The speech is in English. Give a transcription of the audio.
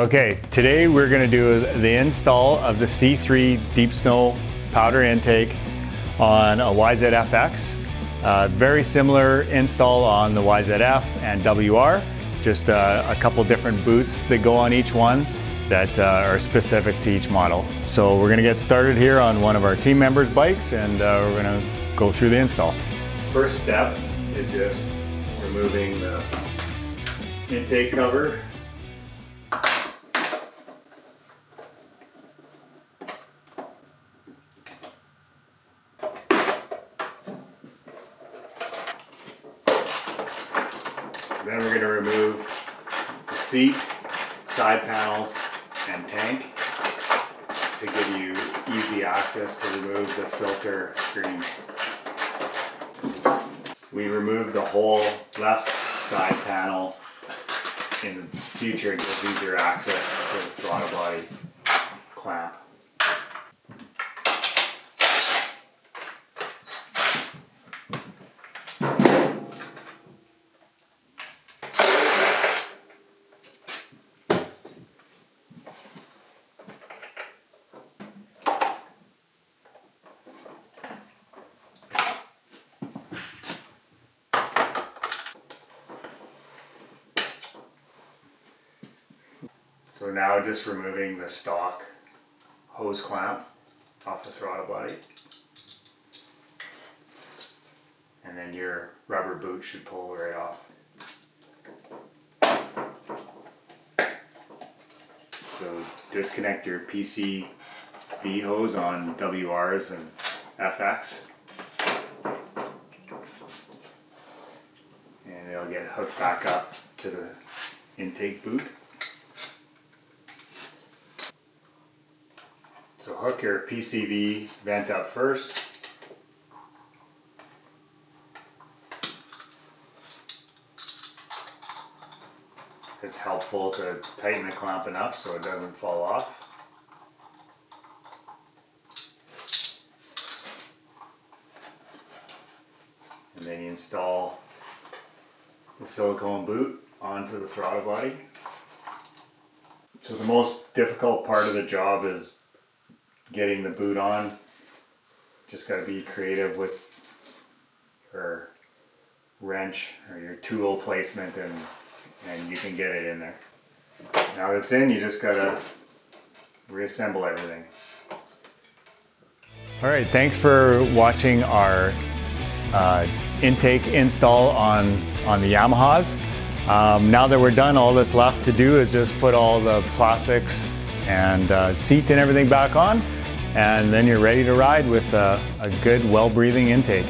Okay, today we're going to do the install of the C3 Deep Snow Powder Intake on a YZ450F. Very similar install on the YZF and WR, just a couple different boots that go on each one that are specific to each model. So we're going to get started here on one of our team members' bikes, and we're going to go through the install. First step is just removing the intake cover. Then we're going to remove the seat, side panels, and tank to give you easy access to remove the filter screen. We removed the whole left side panel. In the future, it gives easier access to the throttle body clamp. So now just removing the stock hose clamp off the throttle body, and then your rubber boot should pull right off. So disconnect your PCV hose on WRs and FX, and it'll get hooked back up to the intake boot. So hook your PCV vent up first. It's helpful to tighten the clamp enough so it doesn't fall off. And then you install the silicone boot onto the throttle body. So the most difficult part of the job is getting the boot on. Just got to be creative with your wrench or your tool placement, and you can get it in there. Now that it's in, you just got to reassemble everything. Alright, thanks for watching our intake install on the Yamahas. Now that we're done, all that's left to do is just put all the plastics and seat and everything back on, and then you're ready to ride with a good, well-breathing intake.